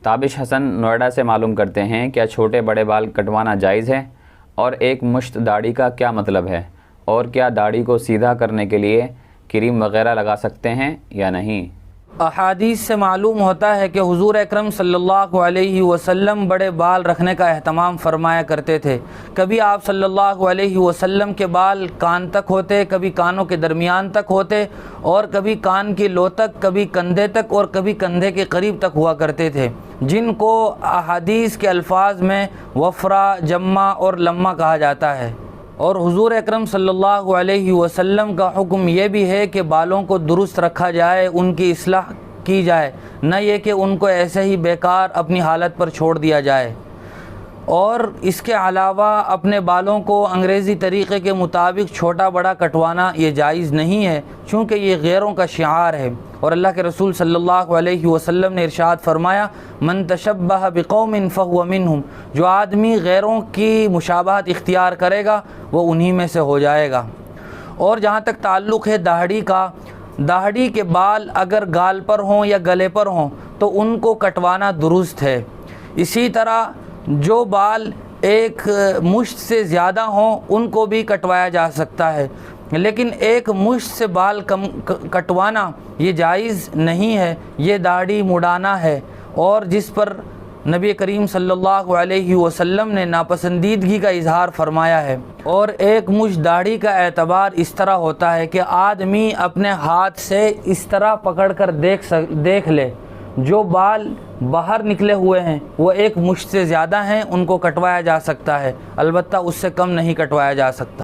تابش حسن نوئیڈا سے معلوم کرتے ہیں، کیا چھوٹے بڑے بال کٹوانا جائز ہے؟ اور ایک مشت داڑھی کا کیا مطلب ہے؟ اور کیا داڑھی کو سیدھا کرنے کے لیے کریم وغیرہ لگا سکتے ہیں یا نہیں؟ احادیث سے معلوم ہوتا ہے کہ حضور اکرم صلی اللہ علیہ وسلم بڑے بال رکھنے کا اہتمام فرمایا کرتے تھے۔ کبھی آپ صلی اللہ علیہ وسلم کے بال کان تک ہوتے، کبھی کانوں کے درمیان تک ہوتے، اور کبھی کان کی لو تک، کبھی کندھے تک، اور کبھی کندھے کے قریب تک ہوا کرتے تھے، جن کو احادیث کے الفاظ میں وفرا، جمع اور لمہ کہا جاتا ہے۔ اور حضور اکرم صلی اللہ علیہ وسلم کا حکم یہ بھی ہے کہ بالوں کو درست رکھا جائے، ان کی اصلاح کی جائے، نہ یہ کہ ان کو ایسے ہی بیکار اپنی حالت پر چھوڑ دیا جائے۔ اور اس کے علاوہ اپنے بالوں کو انگریزی طریقے کے مطابق چھوٹا بڑا کٹوانا یہ جائز نہیں ہے، چونکہ یہ غیروں کا شعار ہے۔ اور اللہ کے رسول صلی اللہ علیہ وسلم نے ارشاد فرمایا، من تشبہ بقوم فہو منہم، جو آدمی غیروں کی مشابہت اختیار کرے گا وہ انہی میں سے ہو جائے گا۔ اور جہاں تک تعلق ہے داڑھی کا، داڑھی کے بال اگر گال پر ہوں یا گلے پر ہوں تو ان کو کٹوانا درست ہے۔ اسی طرح جو بال ایک مشت سے زیادہ ہوں ان کو بھی کٹوایا جا سکتا ہے، لیکن ایک مشت سے بال کٹوانا یہ جائز نہیں ہے، یہ داڑھی مڈانا ہے، اور جس پر نبی کریم صلی اللہ علیہ وسلم نے ناپسندیدگی کا اظہار فرمایا ہے۔ اور ایک مشت داڑھی کا اعتبار اس طرح ہوتا ہے کہ آدمی اپنے ہاتھ سے اس طرح پکڑ کر دیکھ لے، جو بال باہر نکلے ہوئے ہیں وہ ایک مشت سے زیادہ ہیں، ان کو کٹوایا جا سکتا ہے، البتہ اس سے کم نہیں کٹوایا جا سکتا۔